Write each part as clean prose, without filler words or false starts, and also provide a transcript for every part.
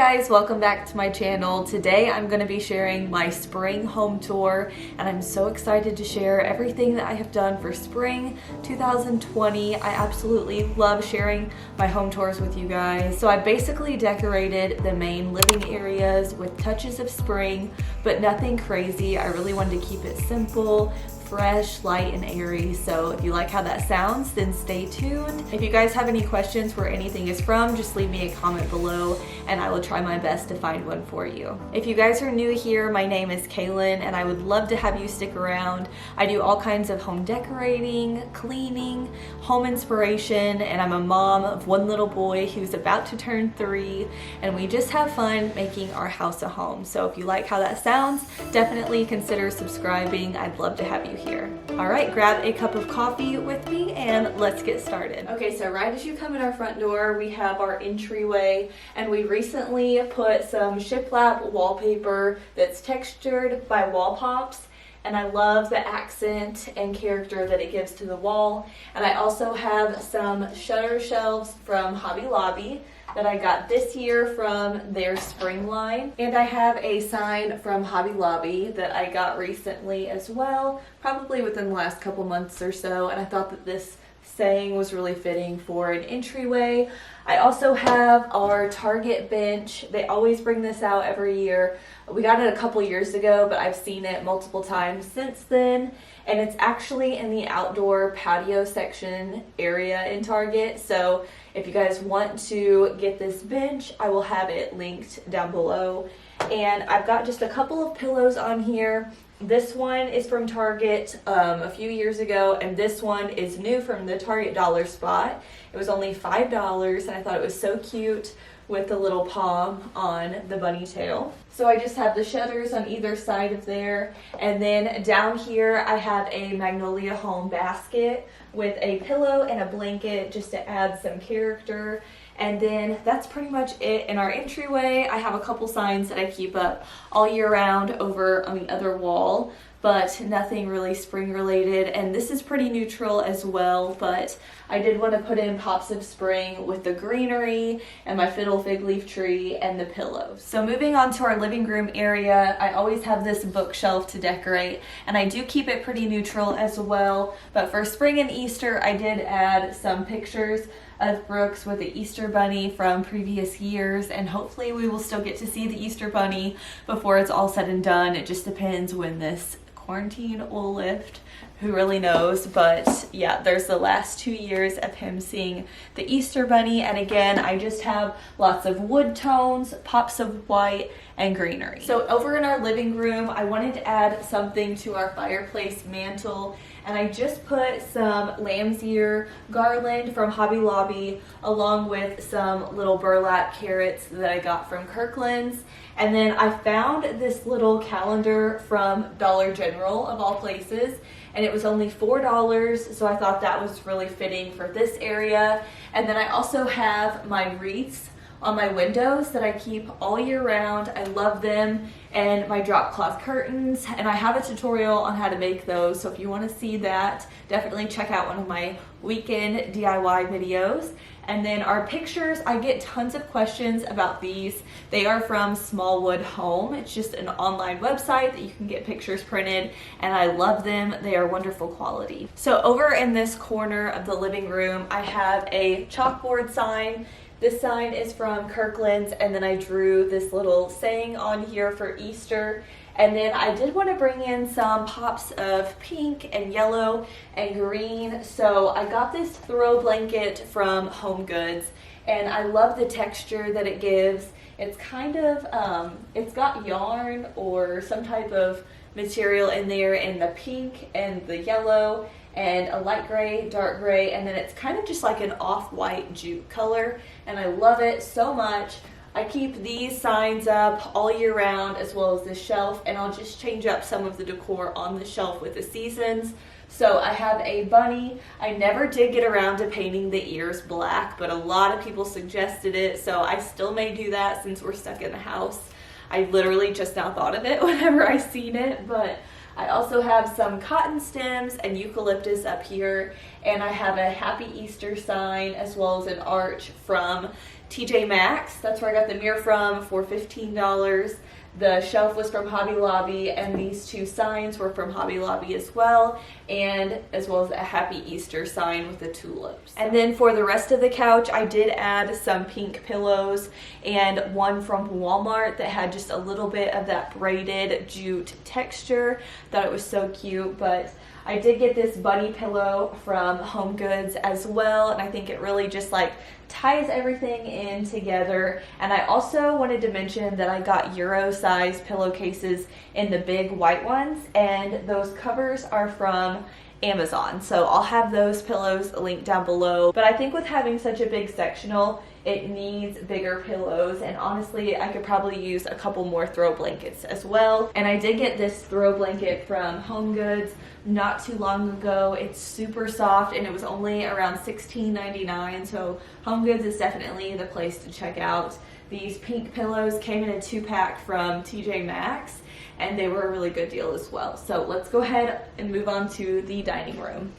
guys, welcome back to my channel. Today I'm going to be sharing my spring home tour, and I'm so excited to share everything that I have done for spring 2020. I absolutely love sharing my home tours with you guys. So I basically decorated the main living areas with touches of spring, but nothing crazy. I really wanted to keep it simple, fresh, light, and airy. So if you like how that sounds, then stay tuned. If you guys have any questions where anything is from, just leave me a comment below and I will try my best to find one for you. If you guys are new here, my name is Kailyn and I would love to have you stick around. I do all kinds of home decorating, cleaning, home inspiration, and I'm a mom of one little boy who's about to turn 3, and we just have fun making our house a home. So if you like how that sounds, definitely consider subscribing. I'd love to have you here. All right, grab a cup of coffee with me and let's get started. Okay, so right as you come in our front door, we have our entryway, and we recently put some shiplap wallpaper that's textured by wall pops, and I love the accent and character that it gives to the wall. And I also have some shutter shelves from Hobby Lobby that I got this year from their spring line. And I have a sign from Hobby Lobby that I got recently as well, probably within the last couple months or so, and I thought that this saying was really fitting for an entryway. I also have our Target bench. They always bring this out every year. We got it a couple years ago, but I've seen it multiple times since then. And it's actually in the outdoor patio section area in Target. So if you guys want to get this bench, I will have it linked down below. And I've got just a couple of pillows on here. This one is from Target a few years ago, and this one is new from the Target dollar spot. It was only $5, and I thought it was so cute with the little palm on the bunny tail. So I just have the shutters on either side of there, and then down here I have a Magnolia Home basket with a pillow and a blanket just to add some character. And then that's pretty much it in our entryway. I have a couple signs that I keep up all year round over on the other wall, but nothing really spring related. And this is pretty neutral as well, but I did want to put in pops of spring with the greenery and my fiddle fig leaf tree and the pillows. So moving on to our living room area, I always have this bookshelf to decorate, and I do keep it pretty neutral as well. But for spring and Easter, I did add some pictures of Brooks with the Easter bunny from previous years, and hopefully we will still get to see the Easter bunny before it's all said and done. It just depends when this quarantine will lift. Who really knows? But yeah, there's the last 2 years of him seeing the Easter bunny, and again, I just have lots of wood tones, pops of white, and greenery. So over in our living room, I wanted to add something to our fireplace mantle, and I just put some lamb's ear garland from Hobby Lobby along with some little burlap carrots that I got from Kirkland's. And then I found this little calendar from Dollar General of all places, and it was only $4, so I thought that was really fitting for this area. And then I also have my wreaths on my windows that I keep all year round. I love them, and my drop cloth curtains, and I have a tutorial on how to make those, so if you want to see that, definitely check out one of my weekend DIY videos. And then our pictures, I get tons of questions about these. They are from Smallwood Home. It's just an online website that you can get pictures printed, and I love them. They are wonderful quality. So over in this corner of the living room, I have a chalkboard sign. This sign is from Kirkland's, and then I drew this little saying on here for Easter. And then I did want to bring in some pops of pink and yellow and green. So I got this throw blanket from Home Goods, and I love the texture that it gives. It's kind of, it's got yarn or some type of material in there in the pink and the yellow and a light gray, dark gray, and then it's kind of just like an off-white jute color, and I love it so much. I keep these signs up all year round as well as this shelf, and I'll just change up some of the decor on the shelf with the seasons. So I have a bunny. I never did get around to painting the ears black, but a lot of people suggested it, so I still may do that since we're stuck in the house. I literally just now thought of it whenever I seen it, but I also have some cotton stems and eucalyptus up here, and I have a Happy Easter sign as well as an arch from TJ Maxx. That's where I got the mirror from for $15. The shelf was from Hobby Lobby, and these two signs were from Hobby Lobby as well, and as well as a Happy Easter sign with the tulips. And then for the rest of the couch, I did add some pink pillows and one from Walmart that had just a little bit of that braided jute texture. Thought it was so cute, but I did get this bunny pillow from Home Goods as well, and I think it really just like ties everything in together. And I also wanted to mention that I got Euro size pillowcases in the big white ones, and those covers are from Amazon. So I'll have those pillows linked down below. But I think with having such a big sectional, it needs bigger pillows, and honestly I could probably use a couple more throw blankets as well. And I did get this throw blanket from Home Goods not too long ago. It's super soft and it was only around $16.99, so Home Goods is definitely the place to check out. These pink pillows came in a 2-pack from TJ Maxx, and they were a really good deal as well. So let's go ahead and move on to the dining room.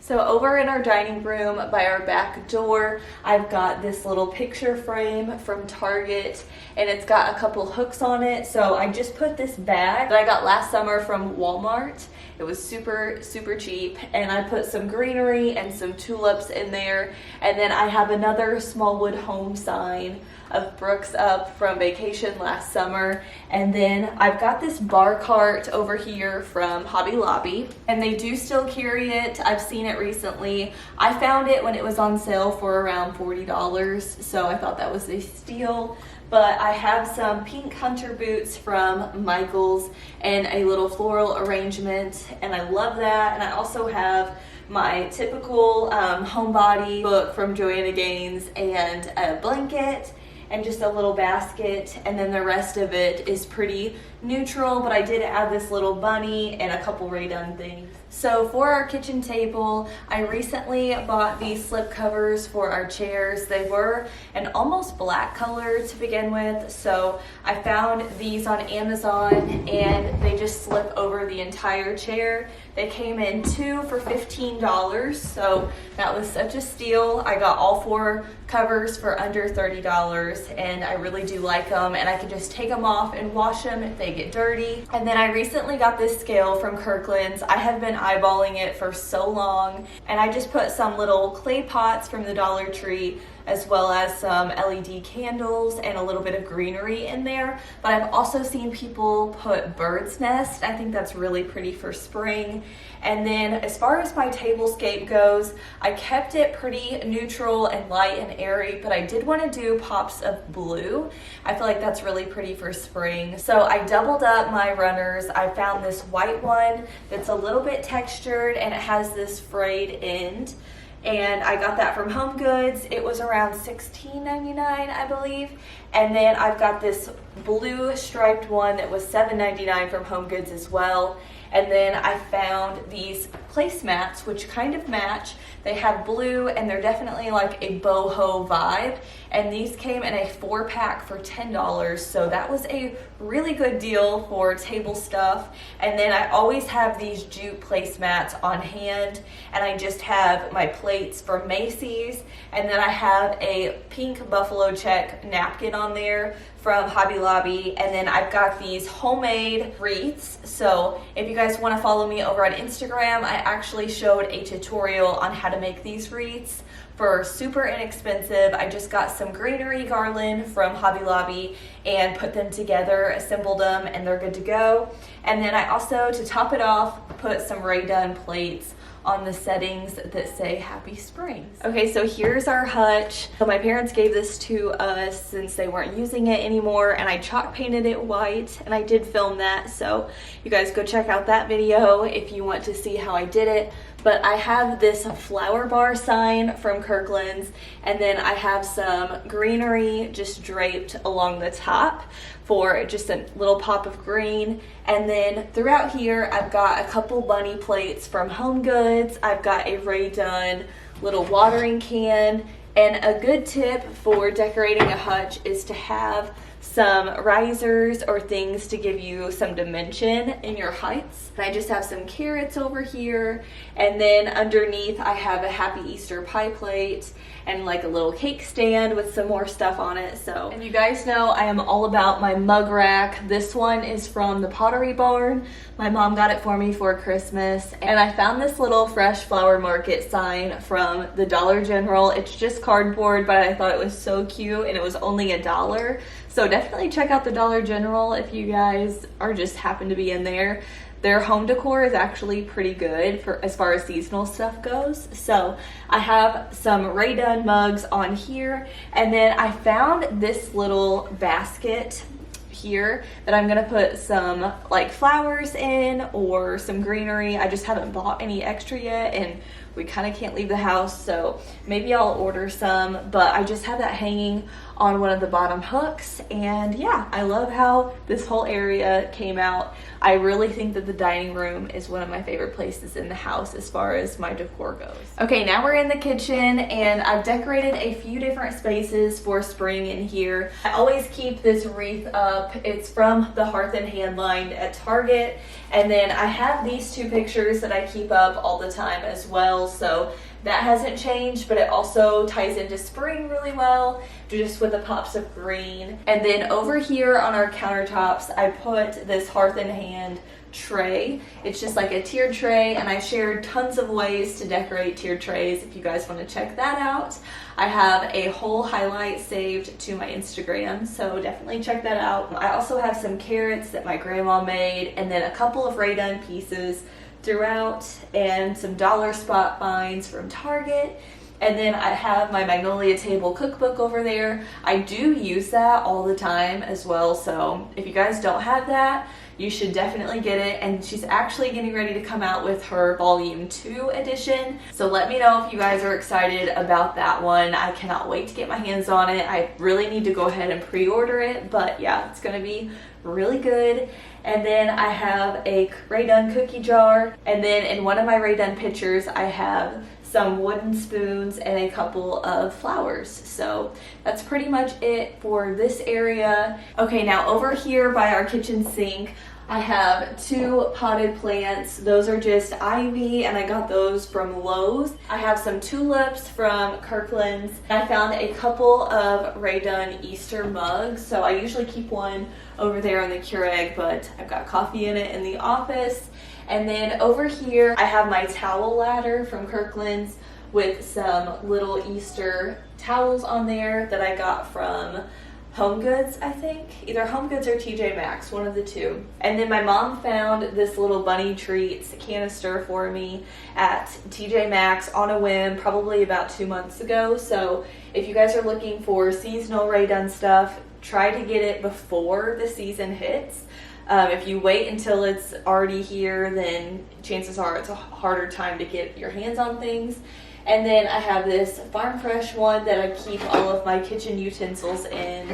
So over in our dining room by our back door, I've got this little picture frame from Target, and it's got a couple hooks on it. So I just put this bag that I got last summer from Walmart. It was super cheap, and I put some greenery and some tulips in there. And then I have another Smallwood Home sign of Brooks up from vacation last summer. And then I've got this bar cart over here from Hobby Lobby, and they do still carry it. I've seen it recently. I found it when it was on sale for around $40, so I thought that was a steal. But I have some pink hunter boots from Michael's and a little floral arrangement, and I love that. And I also have my typical homebody book from Joanna Gaines and a blanket and just a little basket, and then the rest of it is pretty neutral, but I did add this little bunny and a couple Rae-Dunn things. So for our kitchen table, I recently bought these slip covers for our chairs. They were an almost black color to begin with, so I found these on Amazon, and they just slip over the entire chair. They came in 2 for $15, so that was such a steal. I got all 4 covers for under $30, and I really do like them, and I can just take them off and wash them if they get dirty. And then I recently got this scale from Kirkland's. I have been eyeballing it for so long, and I just put some little clay pots from the Dollar Tree as well as some LED candles and a little bit of greenery in there. But I've also seen people put bird's nest. I think that's really pretty for spring. And then as far as my tablescape goes, I kept it pretty neutral and light and airy, but I did want to do pops of blue. I feel like that's really pretty for spring. So I doubled up my runners. I found this white one that's a little bit textured, and it has this frayed end. And I got that from Home Goods. It was around $16.99, I believe. And then I've got this blue striped one that was $7.99 from Home Goods as well. And then I found these placemats, which kind of match. They have blue, and they're definitely like a boho vibe. And these came in a 4-pack for $10, so that was a really good deal for table stuff. And then I always have these jute placemats on hand, and I just have my plates from Macy's, and then I have a pink buffalo check napkin on there from Hobby Lobby, and then I've got these homemade wreaths. So if you guys want to follow me over on Instagram, I actually showed a tutorial on how to make these wreaths for super inexpensive. I just got some greenery garland from Hobby Lobby and put them together, assembled them, and they're good to go. And then I also, to top it off, put some Rae-Dunn plates on the settings that say Happy Springs. Okay, so here's our hutch. So my parents gave this to us since they weren't using it anymore, and I chalk painted it white, and I did film that, so you guys go check out that video if you want to see how I did it. But I have this flower bar sign from Kirkland's, and then I have some greenery just draped along the top for just a little pop of green. And then throughout here, I've got a couple bunny plates from Home Goods. I've got a Rae-Dunn little watering can. And a good tip for decorating a hutch is to have some risers or things to give you some dimension in your heights. And I just have some carrots over here, and then underneath I have a Happy Easter pie plate and like a little cake stand with some more stuff on it. So, and you guys know I am all about my mug rack. This one is from the Pottery Barn. My mom got it for me for Christmas, and I found this little fresh flower market sign from the Dollar General. It's just cardboard, but I thought it was so cute, and it was only $1. So definitely check out the Dollar General if you guys are just happen to be in there. Their home decor is actually pretty good for as far as seasonal stuff goes. So I have some Rae Dunn mugs on here, and then I found this little basket here that I'm gonna put some like flowers in or some greenery. I just haven't bought any extra yet, and we kind of can't leave the house, so maybe I'll order some, but I just have that hanging on one of the bottom hooks. And yeah, I love how this whole area came out. I really think that the dining room is one of my favorite places in the house as far as my decor goes. Okay, now we're in the kitchen, and I've decorated a few different spaces for spring in here. I always keep this wreath up. It's from the Hearth and Hand line at Target, and then I have these two pictures that I keep up all the time as well, so that hasn't changed, but it also ties into spring really well, just with the pops of green. And then over here on our countertops, I put this Hearth and Hand tray. It's just like a tiered tray, and I shared tons of ways to decorate tiered trays if you guys want to check that out. I have a whole highlight saved to my Instagram, so definitely check that out. I also have some carrots that my grandma made, and then a couple of Rae Dunn pieces throughout, and some dollar spot finds from Target. And then I have my Magnolia Table cookbook over there. I do use that all the time as well, so if you guys don't have that, you should definitely get it. And she's actually getting ready to come out with her volume 2 edition, so let me know if you guys are excited about that one. I cannot wait to get my hands on it. I really need to go ahead and pre-order it, but yeah, it's gonna be really good. And then I have a Rae Dunn cookie jar, and then in one of my Rae Dunn pictures I have some wooden spoons and a couple of flowers. So that's pretty much it for this area. Okay, now over here by our kitchen sink, I have 2 potted plants. Those are just ivy, and I got those from Lowe's. I have some tulips from Kirkland's. I found a couple of Rae Dunn Easter mugs, so I usually keep one over there on the Keurig, but I've got coffee in it in the office. And then over here, I have my towel ladder from Kirkland's with some little Easter towels on there that I got from Home Goods, I think. Either Home Goods or TJ Maxx, one of the two. And then my mom found this little bunny treats canister for me at TJ Maxx on a whim, probably about 2 months ago. So if you guys are looking for seasonal Rae Dunn stuff, try to get it before the season hits. If you wait until it's already here, then chances are it's a harder time to get your hands on things. And then I have this Farm Fresh one that I keep all of my kitchen utensils in.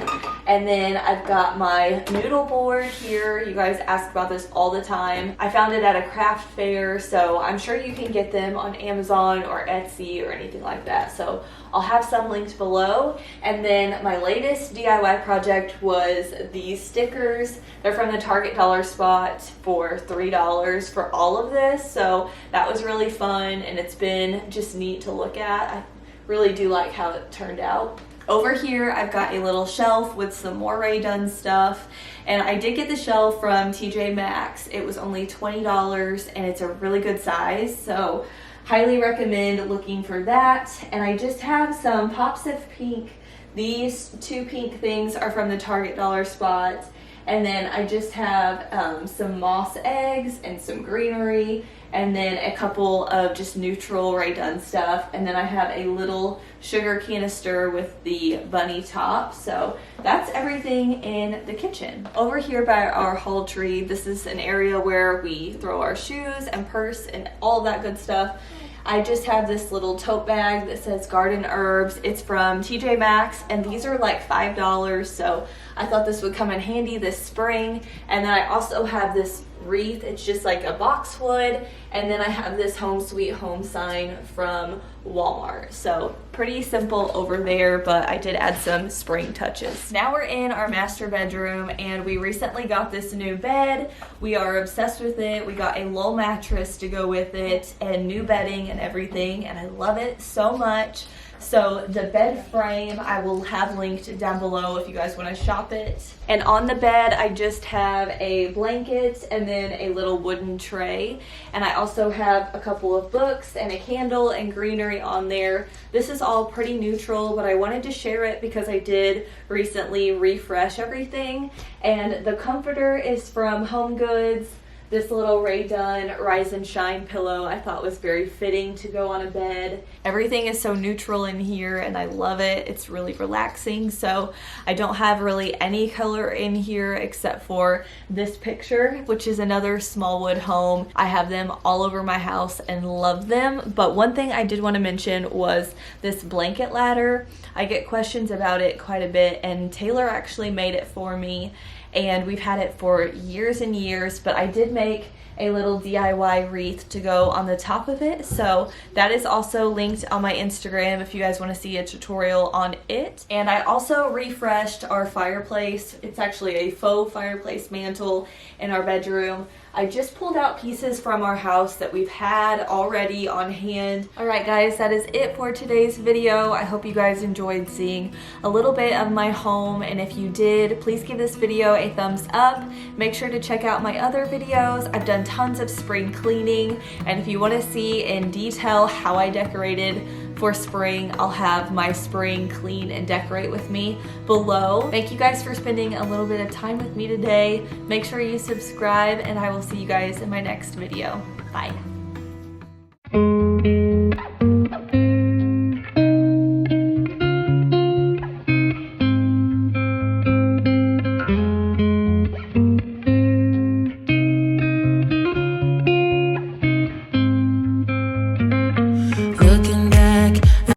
And then I've got my noodle board here. You guys ask about this all the time. I found it at a craft fair, so I'm sure you can get them on Amazon or Etsy or anything like that. So I'll have some linked below. And then my latest DIY project was these stickers. They're from the Target Dollar Spot for $3 for all of this. So that was really fun, and it's been just neat to look at. I really do like how it turned out. Over here, I've got a little shelf with some more Rae Dunn stuff, and I did get the shelf from TJ Maxx. It was only $20, and it's a really good size, so highly recommend looking for that. And I just have some pops of pink. These 2 pink things are from the Target Dollar Spot. And then I just have some moss eggs and some greenery, and then a couple of just neutral Rae Dunn stuff. And then I have a little sugar canister with the bunny top. So that's everything in the kitchen. Over here by our hall tree, this is an area where we throw our shoes and purse and all that good stuff. I just have this little tote bag that says Garden Herbs. It's from TJ Maxx, and these are like $5, so I thought this would come in handy this spring. And then I also have this wreath. It's just like a boxwood, and then I have this home sweet home sign from Walmart. So pretty simple over there, but I did add some spring touches. Now we're in our master bedroom, and we recently got this new bed. We are obsessed with it. We got a Lull mattress to go with it and new bedding and everything, and I love it so much. So the bed frame I will have linked down below if you guys want to shop it. And on the bed I just have a blanket and then a little wooden tray. And I also have a couple of books and a candle and greenery on there. This is all pretty neutral, but I wanted to share it because I did recently refresh everything. And the comforter is from Home Goods. This little Ray Dunn Rise and Shine pillow I thought was very fitting to go on a bed. Everything is so neutral in here and I love it. It's really relaxing. So I don't have really any color in here except for this picture, which is another Smallwood home. I have them all over my house and love them. But one thing I did want to mention was this blanket ladder. I get questions about it quite a bit, and Taylor actually made it for me. And we've had it for years and years, but I did make a little DIY wreath to go on the top of it. So that is also linked on my Instagram if you guys want to see a tutorial on it. And I also refreshed our fireplace. It's actually a faux fireplace mantle in our bedroom. I just pulled out pieces from our house that we've had already on hand. Alright guys, that is it for today's video. I hope you guys enjoyed seeing a little bit of my home, and if you did, please give this video a thumbs up. Make sure to check out my other videos. I've done tons of spring cleaning, and if you want to see in detail how I decorated for spring, I'll have my spring clean and decorate with me below. Thank you guys for spending a little bit of time with me today. Make sure you subscribe, and I will see you guys in my next video. Bye.